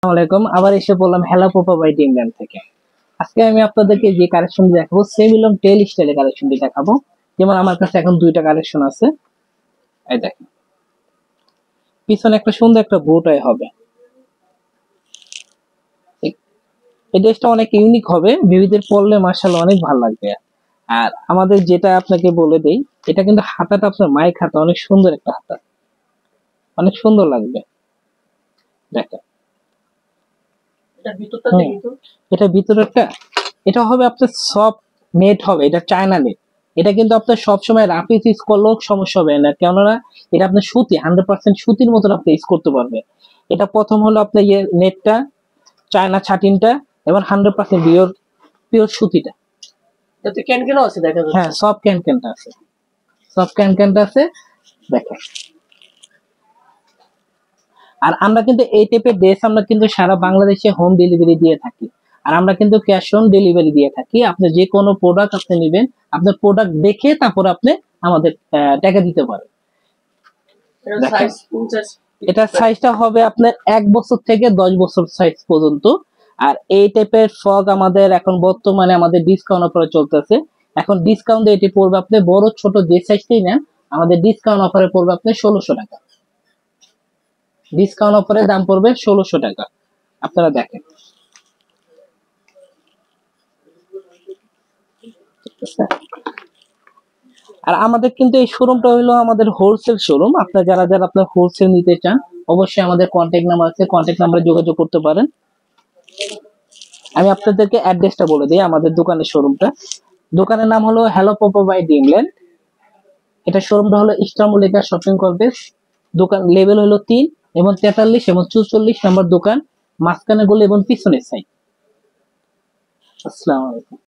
আসসালামাইকুম, আবার এসে বললাম হেলা পোপা বাই ড্রিমল্যান্ড থেকে। আজকে আমি আপনাদেরকে যে কালেকশনটি দেখাবো সেমিলন টেল স্টাইলের কালেকশনটি দেখাবো। যেমন আমার কাছে এখন দুইটা কালেকশন আছে। এই দেখেন, পিছনে একটা সুন্দর একটা বোটাই হবে। এই ড্রেসটা অনেক ইউনিক হবে, বেবিদের পরলে মাশাআল্লাহ অনেক ভালো লাগবে। আর আমাদের যেটা আপনাকে বলে দেই, এটা কিন্তু হাতাটা আপনার মাইক হাতা, অনেক সুন্দর একটা হাতা, অনেক সুন্দর লাগবে। দেখেন এটা ভিতরেরটা, এটা হবে আপনার সফট নেট হবে, এটা চায়না নেট। এটা কিন্তু আপনার সবসময় রাফ ইউজ করলেও সমস্যা হবে না, কেননা এটা আপনার সুতি 100% সুতির মতন আপনি ইউজ করতে পারবেন। এটা প্রথম হলো আপনার ইয়ে নেটটা, চায়না ছাটিনটা, এবং 100% পিওর পিওর সুতিটা। এতে ক্যানকেনও আছে দেখা যাচ্ছে। হ্যাঁ, সব ক্যানকেনটা আছে, সব ক্যানকেনটা আছে। দেখেন, আর আমরা কিন্তু এই টাইপের ড্রেস আমরা কিন্তু সারা বাংলাদেশে হোম ডেলিভারি দিয়ে থাকি। আর আমরা কিন্তু ক্যাশ অন ডেলিভারি দিয়ে থাকি। আপনি যে কোনো প্রোডাক্ট আপনি নেবেন, আপনার প্রোডাক্ট দেখে তারপর আপনি আমাদের টাকা দিতে পারেন। এটা সাইজটা হবে আপনার 1 বছর থেকে 10 বছর সাইজ পর্যন্ত। আর এই টাইপের ফ্রক আমাদের এখন বর্তমানে আমাদের ডিসকাউন্ট অফারে চলতেছে। এখন ডিসকাউন্ট এটি পড়বে আপনি বড় ছোট যে সাইজটাই নেন, আমাদের ডিসকাউন্ট অফারে পড়বে আপনি 1600 টাকা। ডিসকাউন্ট অফারে দাম পড়বে 1600 টাকা। আপনারা দেখেন, আর আমাদের কিন্তু এই শোরুমটা হলো আমাদের হোলসেল শোরুম। আপনারা যারা যারা আপনার হোলসেল নিতে চান, অবশ্যই আমাদের কন্ট্যাক্ট নাম্বার আছে, কন্ট্যাক্ট নাম্বারে যোগাযোগ করতে পারেন। আমি আপনাদেরকে অ্যাড্রেসটা বলে দিই, আমাদের দোকানের শোরুমটা। দোকানের নাম হলো হ্যালো পোপো বাই ড্রিমল্যান্ড। এটা শোরুমটা হলো ইস্টামলিকা শপিং কমপ্লেক্স। দোকান লেভেল হলো 3 এবং 43 এবং 44 নম্বর দোকান, মাঝখানে গলি এবং পিছনের সাইড। আসসালামু আলাইকুম।